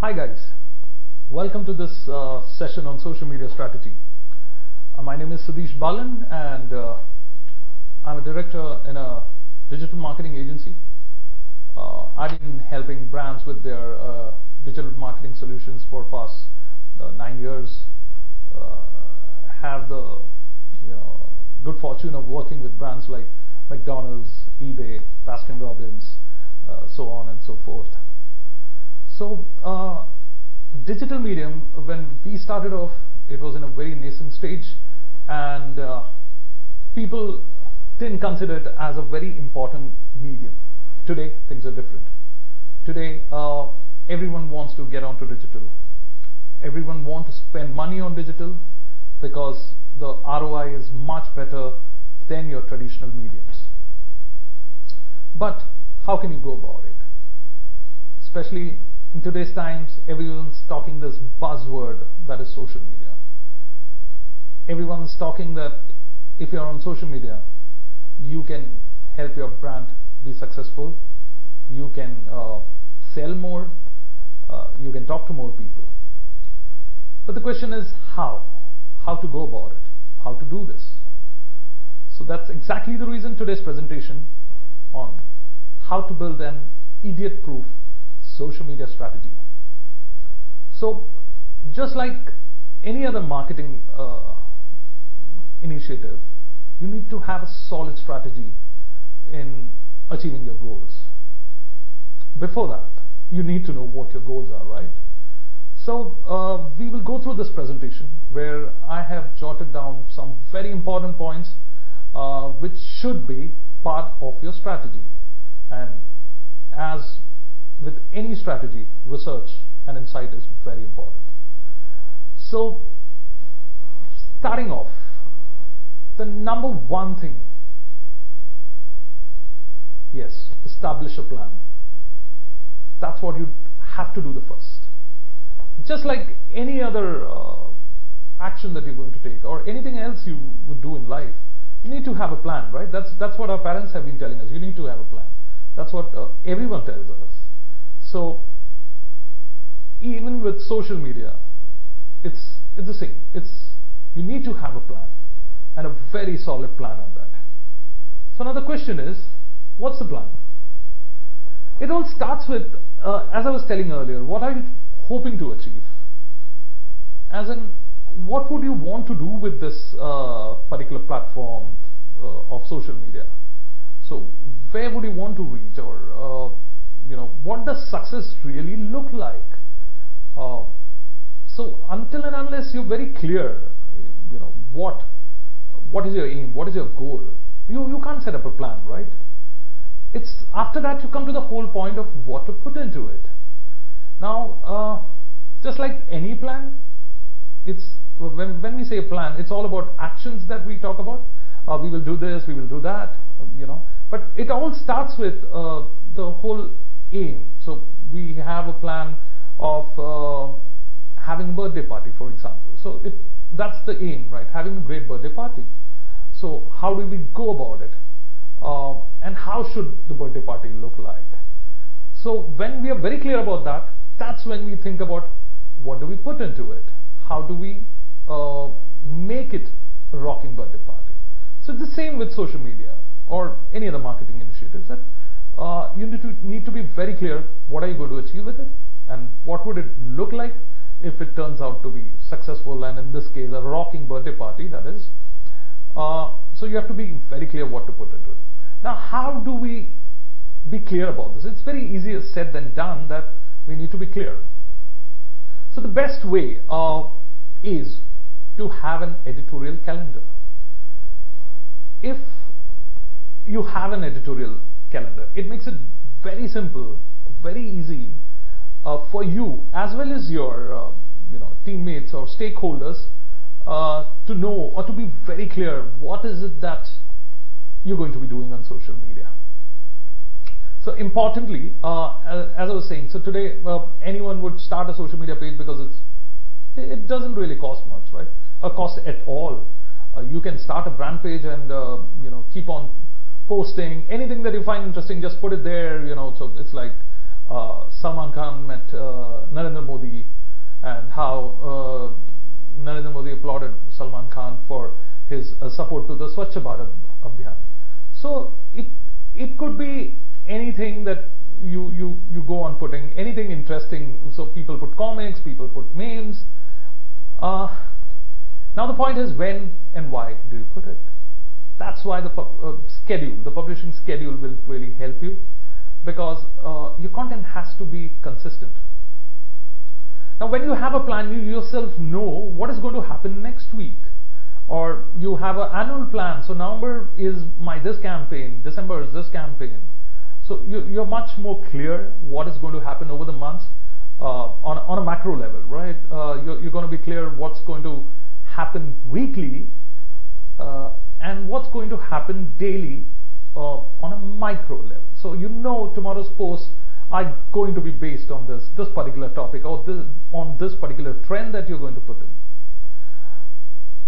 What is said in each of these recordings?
Hi guys, welcome to this session on social media strategy. My name is Sudhish Balan and I'm a director in a digital marketing agency. I've been helping brands with their digital marketing solutions for past 9 years. Have the good fortune of working with brands like McDonald's, eBay, Baskin Robbins, so on and so forth. So digital medium, when we started off, it was in a very nascent stage, and people didn't consider it as a very important medium. Today things are different. Today everyone wants to get onto digital. Everyone wants to spend money on digital because the ROI is much better than your traditional mediums. But how can you go about it? Especially in today's times, everyone's talking this buzzword that is social media. Everyone's talking that if you're on social media, you can help your brand be successful, you can sell more, you can talk to more people. But the question is how to go about it, how to do this. So that's exactly the reason today's presentation on how to build an idiot-proof social media strategy. So just like any other marketing initiative, you need to have a solid strategy in achieving your goals. Before that, you need to know what your goals are, right? So we will go through this presentation where I have jotted down some very important points which should be part of your strategy. And as with any strategy, research and insight is very important. So starting off, the number one thing, yes, establish a plan. That's what you have to do the first. Just like any other action that you're going to take or anything else you would do in life, you need to have a plan, right? That's what our parents have been telling us. You need to have a plan. That's what everyone tells us. So even with social media, it's the same. You need to have a plan and a very solid plan on that. So now the question is, what's the plan? It all starts with, as I was telling earlier, what are you hoping to achieve? As in, what would you want to do with this particular platform of social media? So where would you want to reach, or what does success really look like? So until and unless you're very clear, what is your aim, what is your goal, you can't set up a plan, right? It's after that you come to the whole point of what to put into it. Now, just like any plan, it's when we say a plan, it's all about actions that we talk about. We will do this, we will do that, But it all starts with the whole aim. So we have a plan of having a birthday party, for example. So that's the aim, right? Having a great birthday party. So how do we go about it? And how should the birthday party look like? So when we are very clear about that, that's when we think about what do we put into it? How do we make it a rocking birthday party? So it's the same with social media or any other marketing initiatives, that you need to be very clear what are you going to achieve with it and what would it look like if it turns out to be successful, and in this case a rocking birthday party, that is. So you have to be very clear what to put into it. Now how do we be clear about this? It's very easier said than done, that we need to be clear. So the best way is to have an editorial calendar. If you have an editorial calendar, it makes it very simple, very easy for you as well as your teammates or stakeholders to know or to be very clear what is it that you're going to be doing on social media. So importantly, as I was saying, so today anyone would start a social media page because it doesn't really cost much, right? Or cost at all. You can start a brand page and keep on posting anything that you find interesting. Just put it there. So it's like Salman Khan met Narendra Modi, and how Narendra Modi applauded Salman Khan for his support to the Swachh Bharat Abhiyan. So it could be anything that you go on putting, anything interesting. So people put comics, people put memes. Now the point is, when and why do you put it? That's why the publishing schedule will really help you, because your content has to be consistent. Now when you have a plan, you yourself know what is going to happen next week. Or you have an annual plan, so November is this campaign, December is this campaign. So you're much more clear what is going to happen over the months on a macro level, right? You're going to be clear what's going to happen weekly and what's going to happen daily on a micro level. So you know tomorrow's posts are going to be based on this particular topic, or on this particular trend that you're going to put in.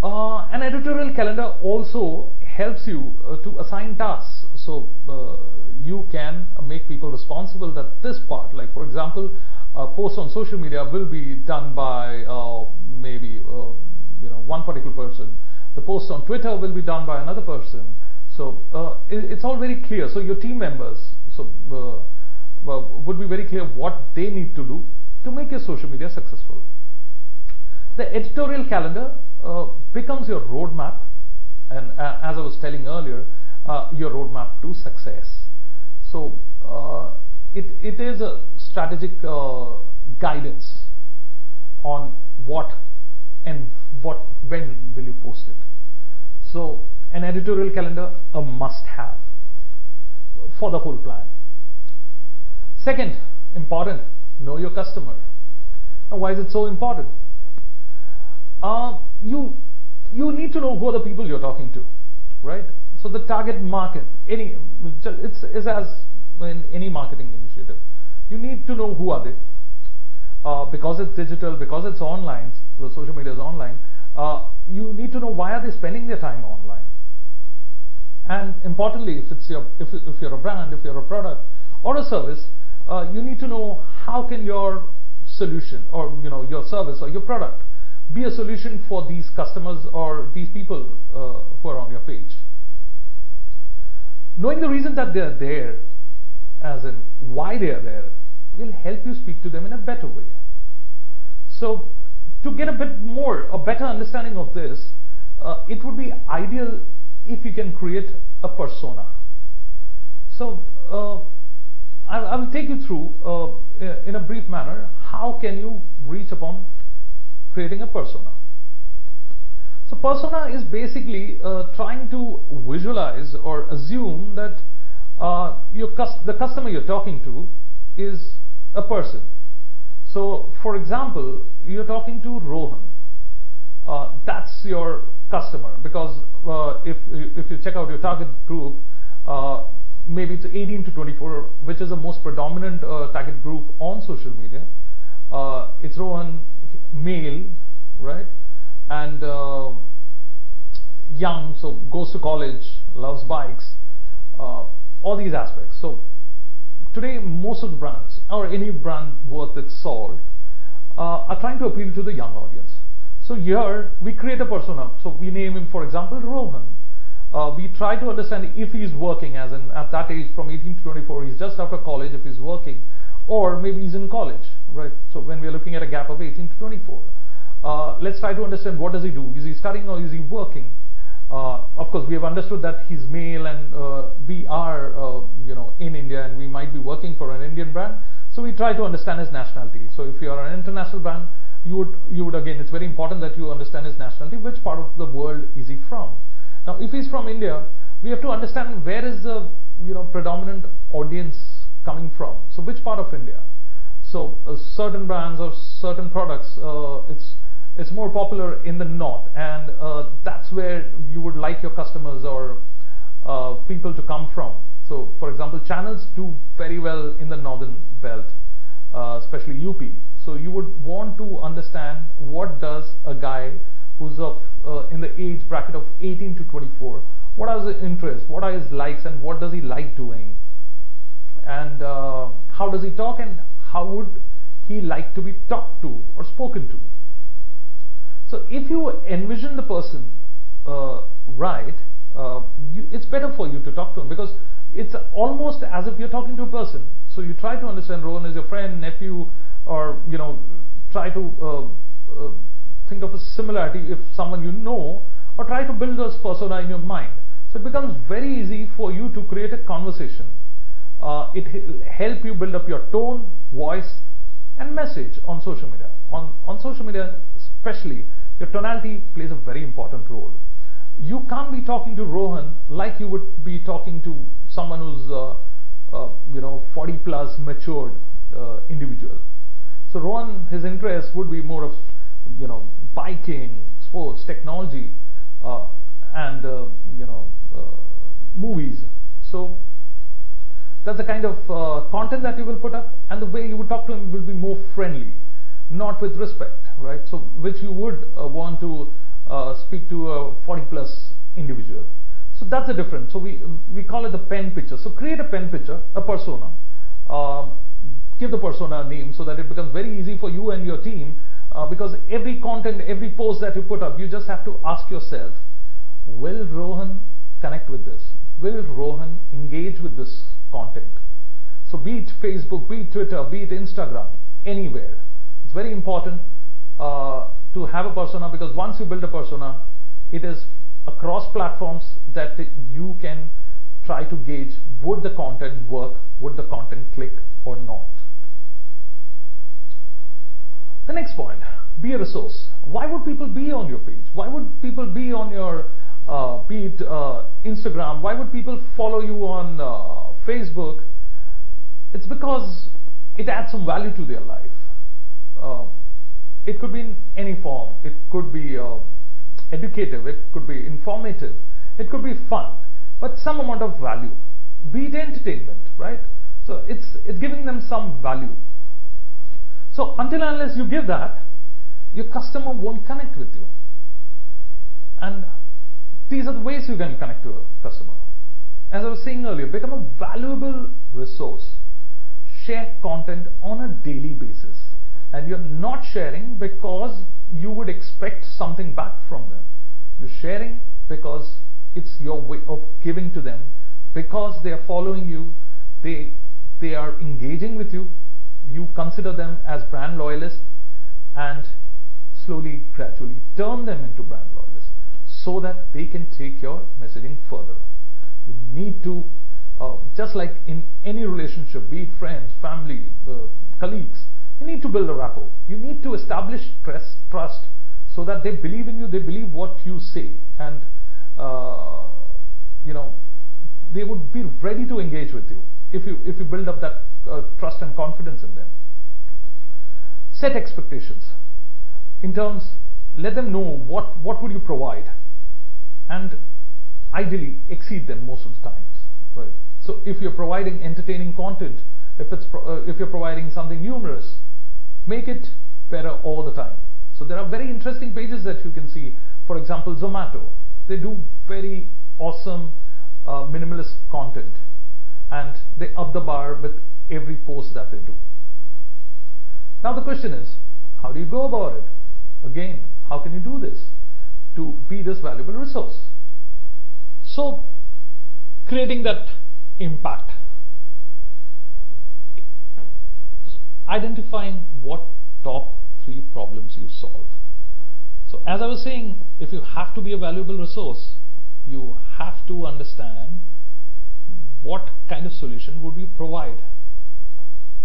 An editorial calendar also helps you to assign tasks. So you can make people responsible that this part, like for example, posts on social media will be done by maybe one particular person. The posts on Twitter will be done by another person. So it's all very clear. So your team members would be very clear what they need to do to make your social media successful. The editorial calendar becomes your roadmap, and as I was telling earlier, your roadmap to success. So it is a strategic guidance on what and when will you post it. So an editorial calendar, a must-have for the whole plan. Second, important, know your customer. Now, why is it so important? You need to know who are the people you're talking to, right? So the target market, it's as in any marketing initiative, you need to know who are they. Because it's digital, because it's online, the social media is online, you need to know why are they spending their time online. And importantly, if you're a brand, if you're a product or a service, you need to know how can your solution or your service or your product be a solution for these customers or these people who are on your page. Knowing the reason that they are there, as in why they are there, will help you speak to them in a better way. So to get a better understanding of this, it would be ideal if you can create a persona. So I will take you through in a brief manner how can you reach upon creating a persona. So persona is basically trying to visualize or assume that the customer you're talking to is a person. So for example, you're talking to Rohan. That's your customer, because if you check out your target group, maybe it's 18 to 24, which is the most predominant target group on social media. It's Rohan, male, right? And young, so goes to college, loves bikes, all these aspects. So today most of the brands, or any brand worth its salt, are trying to appeal to the young audience. So here we create a persona. So we name him, for example, Rohan. We try to understand if he's working, as in at that age from 18 to 24, he's just after college, if he's working, or maybe he's in college, right? So when we're looking at a gap of 18 to 24, let's try to understand what does he do. Is he studying or is he working? Of course, we have understood that he's male, and we are, in India, and we might be working for an Indian brand. So we try to understand his nationality. So if you are an international brand, you would again, it's very important that you understand his nationality. Which part of the world is he from? Now, if he's from India, we have to understand where is the predominant audience coming from. So which part of India? So certain brands or certain products, it's more popular in the north, and that's where you would like your customers or people to come from. So for example, channels do very well in the northern belt, especially UP. So you would want to understand what does a guy who's in the age bracket of 18 to 24, what are his interests, what are his likes, and what does he like doing, and how does he talk, and how would he like to be talked to or spoken to. So if you envision the person right, it's better for you to talk to him, because it's almost as if you're talking to a person. So you try to understand Rohan as your friend, nephew, or try to think of a similarity if someone you know, or try to build this persona in your mind. So it becomes very easy for you to create a conversation. It help you build up your tone, voice, and message on social media. On social media especially, your tonality plays a very important role. You can't be talking to Rohan like you would be talking to someone who's 40 plus matured individual. So Rohan, his interest would be more of biking, sports, technology, and movies. So that's the kind of content that you will put up, and the way you would talk to him will be more friendly, not with respect, right? So which you would want to speak to a 40 plus individual. So that's the difference. So we call it the pen picture. So create a pen picture, a persona, give the persona a name so that it becomes very easy for you and your team, because every content, every post that you put up, you just have to ask yourself, will Rohan connect with this? Will Rohan engage with this content? So be it Facebook, be it Twitter, be it Instagram, anywhere. It's very important to have a persona, because once you build a persona, it is across platforms that you can try to gauge, would the content work, would the content click or not. The next point, be a resource. Why would people be on your page? Why would people be on your be it Instagram? Why would people follow you on Facebook? It's because it adds some value to their life. It could be in any form. It could be educative, it could be informative, it could be fun, but some amount of value. Be it entertainment, right? So it's giving them some value. So until and unless you give that, your customer won't connect with you. And these are the ways you can connect to a customer. As I was saying earlier, become a valuable resource. Share content on a daily basis. And you're not sharing because you would expect something back from them. You're sharing because it's your way of giving to them, because they are following you, they are engaging with you, you consider them as brand loyalists, and slowly, gradually turn them into brand loyalists so that they can take your messaging further. You need to, just like in any relationship, be it friends, family, colleagues, you need to build a rapport. You need to establish trust so that they believe in you, they believe what you say, and they would be ready to engage with you if you build up that trust and confidence in them. Set expectations. In terms, let them know what would you provide, and ideally exceed them most of the times. Right. So if you're providing entertaining content, if you're providing something humorous, make it better all the time. So there are very interesting pages that you can see. For example, Zomato. They do very awesome minimalist content, and they up the bar with every post that they do. Now the question is, how do you go about it? Again, how can you do this to be this valuable resource? So creating that impact. Identifying what top 3 problems you solve. So as I was saying, if you have to be a valuable resource, you have to understand what kind of solution would you provide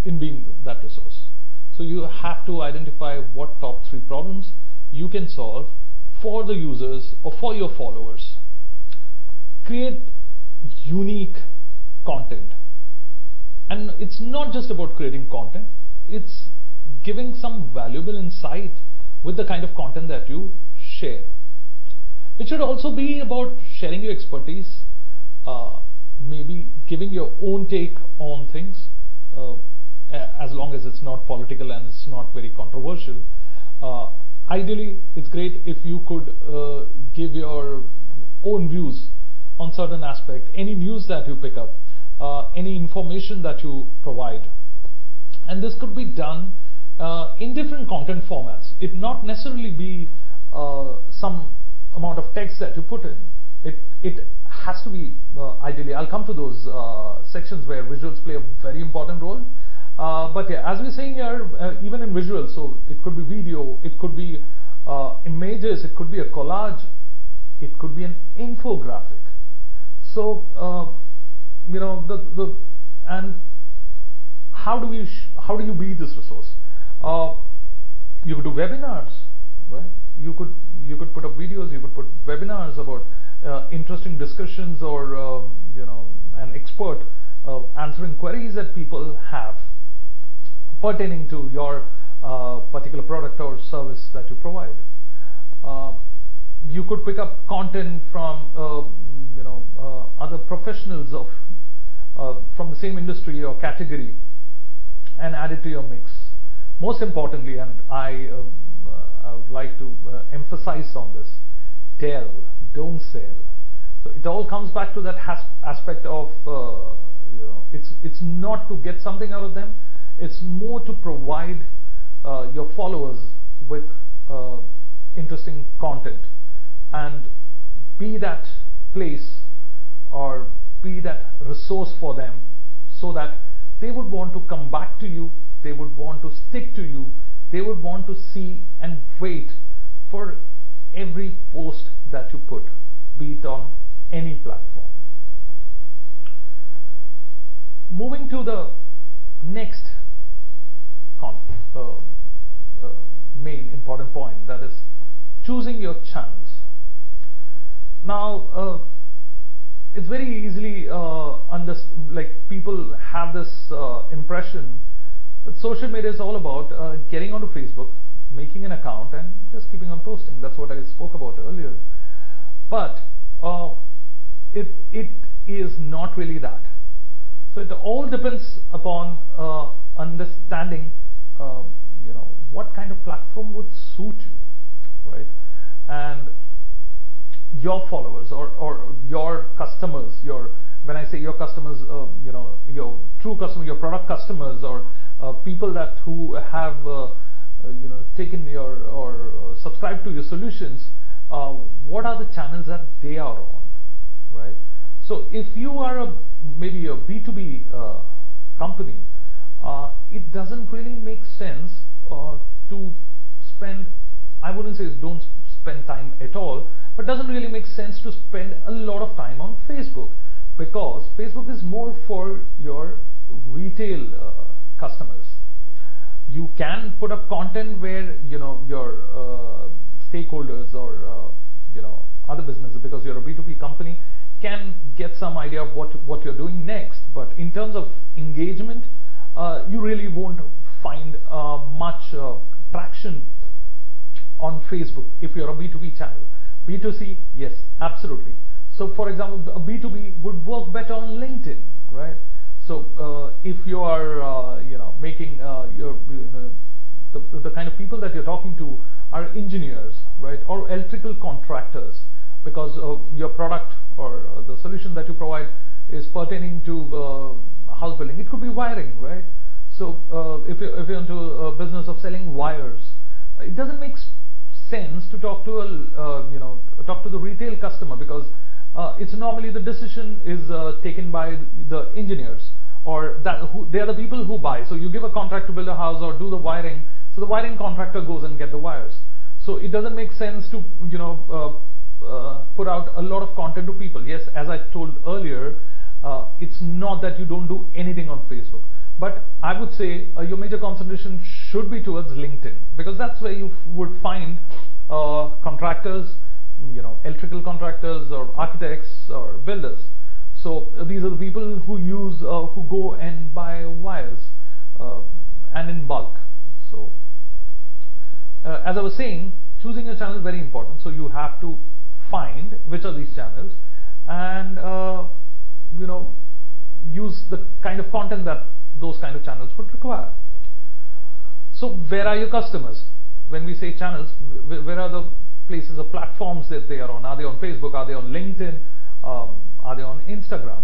in being that resource. So you have to identify what top 3 problems you can solve for the users or for your followers. Create unique content. And it's not just about creating content, it's giving some valuable insight with the kind of content that you share. It should also be about sharing your expertise, maybe giving your own take on things, as long as it's not political and it's not very controversial. Ideally, it's great if you could give your own views on certain aspect, any news that you pick up, any information that you provide. And this could be done in different content formats. It not necessarily be some amount of text that you put in. It has to be ideally. I'll come to those sections where visuals play a very important role. But yeah, as we're saying here, even in visuals, so it could be video, it could be images, it could be a collage, it could be an infographic. So you know, and how do you be this resource? You could do webinars, right? You could put up videos, you could put webinars about interesting discussions, or you know, an expert answering queries that people have pertaining to your particular product or service that you provide. You could pick up content from you know, other professionals from the same industry or category and add it to your mix. Most importantly, and I would like to emphasize on this, tell, don't sell. So it all comes back to that aspect of you know, it's not to get something out of them, it's more to provide your followers with interesting content, and be that place or be that resource for them, so that they would want to come back to you, they would want to stick to you, they would want to see and wait for every post that you put, be it on any platform. Moving to the next main important point, that is choosing your channels. Now it's very easily like people have this impression that social media is all about getting onto Facebook, making an account, and just keeping on posting. That's what I spoke about earlier. But it is not really that. So it all depends upon understanding you know, what kind of platform would suit you, right? And your followers or your customers, when I say your customers, you know, your true customer, your product customers, or people who have you know, taken your or subscribed to your solutions, what are the channels that they are on, right? So if you are maybe a B2B company, it doesn't really make sense to spend, I wouldn't say don't spend time at all, but doesn't really make sense to spend a lot of time on Facebook, because Facebook is more for your retail customers. You can put up content where, you know, your stakeholders or you know, other businesses, because you're a B2B company, can get some idea of what you're doing next. But in terms of engagement, you really won't find much traction on Facebook if you're a B2B channel. B2C, yes, absolutely. So for example, a B2B would work better on LinkedIn, right? So if you are you know, making the kind of people that you're talking to are engineers, right, or electrical contractors, because your product or the solution that you provide is pertaining to house building. It could be wiring, right? So if you're into a business of selling wires, it doesn't make sense to talk to you know, talk to the retail customer, because it's normally the decision is taken by the engineers, or they are the people who buy. So you give a contract to build a house or do the wiring, so the wiring contractor goes and get the wires. So it doesn't make sense to, you know, put out a lot of content to people. Yes, as I told earlier, it's not that you don't do anything on Facebook, but I would say your major concentration should be towards LinkedIn, because that's where you would find contractors, you know, electrical contractors or architects or builders. So these are the people who use who go and buy wires and in bulk. So as I was saying, choosing a channel is very important. So you have to find which are these channels, and you know, use the kind of content that those kind of channels would require. So where are your customers? When we say channels, where are the places or platforms that they are on? Are they on Facebook? Are they on LinkedIn? Are they on Instagram?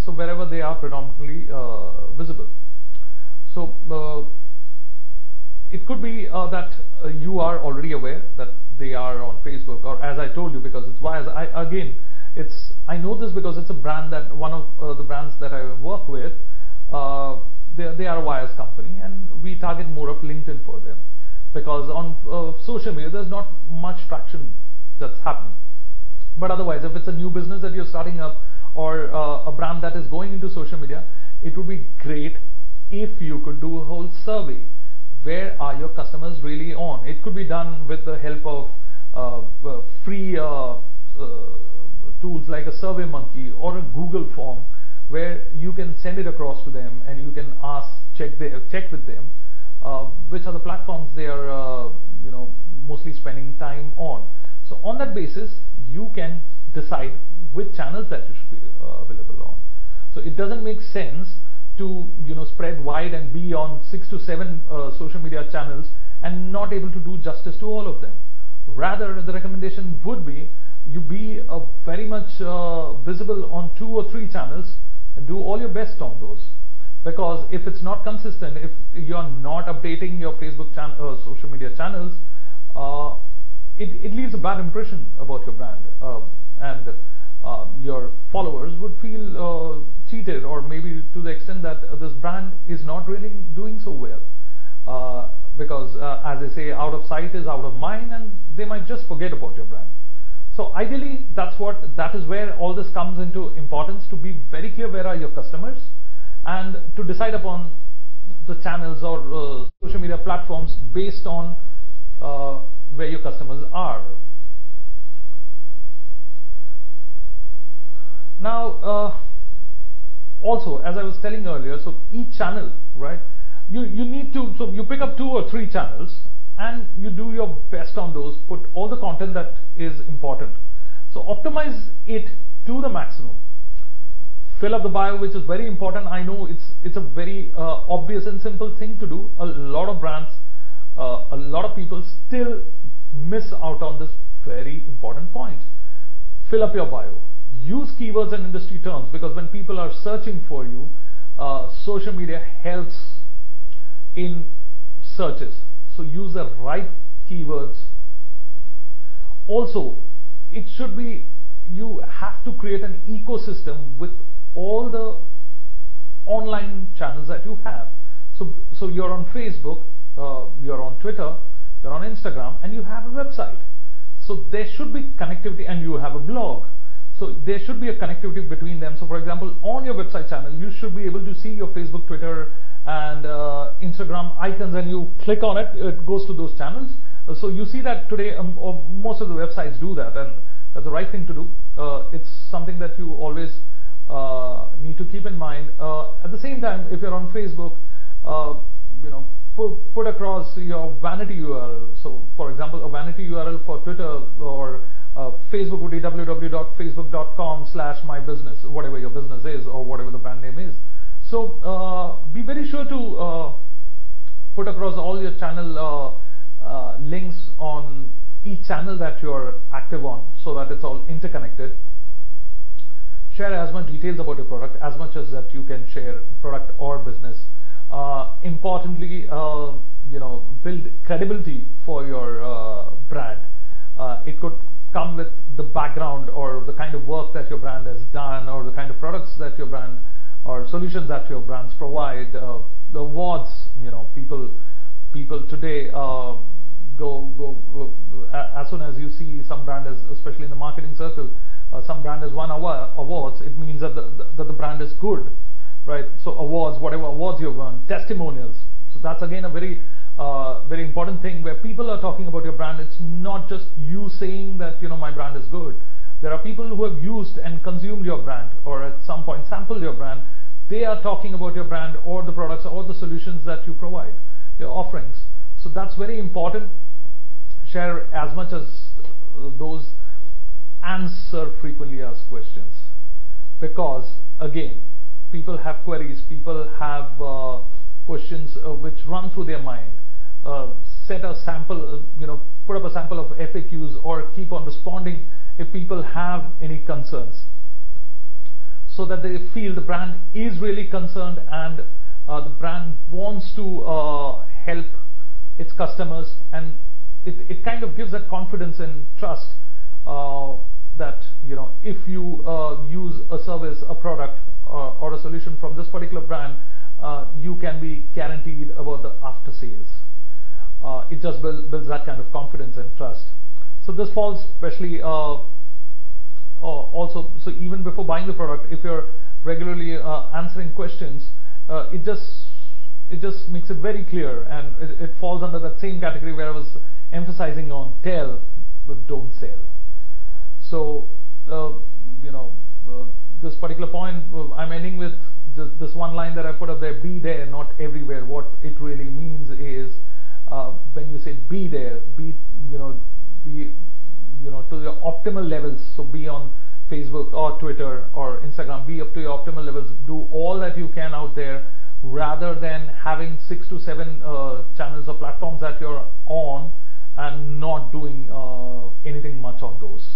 So wherever they are predominantly visible. So it could be that you are already aware that they are on Facebook, or as I told you, because it's why I know this because it's a brand that one of the brands that I work with. They are a wires company, and we target more of LinkedIn for them, because on social media there's not much traction that's happening. But otherwise, if it's a new business that you're starting up, or a brand that is going into social media, it would be great if you could do a whole survey. Where are your customers really on? It could be done with the help of free tools like a SurveyMonkey or a Google form, where you can send it across to them and you can check with them which are the platforms they are mostly spending time on. So on that basis, you can decide which channels that you should be available on. So it doesn't make sense to spread wide and be on 6 to 7 social media channels and not able to do justice to all of them. Rather, the recommendation would be you be very much visible on 2 or 3 channels and do all your best on those. Because if it's not consistent, if you're not updating your Facebook social media channels, it leaves a bad impression about your brand, and your followers would feel cheated, or maybe to the extent that this brand is not really doing so well, because as they say, out of sight is out of mind, and they might just forget about your brand. So ideally, that is where all this comes into importance, to be very clear where are your customers, and to decide upon the channels or social media platforms based on where your customers are. Now, also, as I was telling earlier, so each channel, right? You need to, so you pick up 2 or 3 channels and you do your best on those, put all the content that is important. So optimize it to the maximum. Fill up the bio, which is very important. I know it's a very obvious and simple thing to do. A lot of brands, a lot of people still miss out on this very important point. Fill up your bio. Use keywords and industry terms, because when people are searching for you, social media helps in searches. So use the right keywords. Also, it should be, you have to create an ecosystem with all the online channels that you have. So you're on Facebook, you're on Twitter, you're on Instagram, and you have a website. So there should be connectivity, and you have a blog. So there should be a connectivity between them. So for example, on your website channel, you should be able to see your Facebook, Twitter, and Instagram icons, and you click on it, it goes to those channels. So you see that today most of the websites do that, and that's the right thing to do. It's something that you always need to keep in mind. At the same time, if you're on Facebook, put across your vanity URL. So for example, a vanity URL for Twitter or Facebook would be www.facebook.com/mybusiness, whatever your business is or whatever the brand name is. So be very sure to put across all your channel links on each channel that you're active on, so that it's all interconnected. Share as much details about your product as much as that you can share, product or business. Importantly, build credibility for your brand. It could come with the background or the kind of work that your brand has done, or the kind of products that your brand or solutions that your brands provide. The awards, people today go as soon as you see some brand is, especially in the marketing circle, some brand has won awards, it means that the brand is good, right? So awards, whatever awards you've won, testimonials. So that's again a very very important thing, where people are talking about your brand. It's not just you saying that my brand is good. There are people who have used and consumed your brand, or at some point sampled your brand. They are talking about your brand or the products or the solutions that you provide, your offerings. So that's very important. Share as much as those. Answer frequently asked questions, because again, people have queries, people have questions which run through their mind. Set a sample, put up a sample of FAQs, or keep on responding if people have any concerns, so that they feel the brand is really concerned and the brand wants to help its customers, and it kind of gives that confidence and trust that, you know, if you use a service, a product, or a solution from this particular brand, you can be guaranteed about the after sales. It just builds that kind of confidence and trust. So this falls especially also, so even before buying the product, if you're regularly answering questions, it just makes it very clear, and it falls under that same category where I was emphasizing on tell but don't sell. So you know, this particular point, I'm ending with this one line that I put up there: be there, not everywhere. What it really means is, when you say be there, be to your optimal levels. So be on Facebook or Twitter or Instagram, be up to your optimal levels. Do all that you can out there, rather than having 6 to 7 channels or platforms that you're on and not doing anything much on those.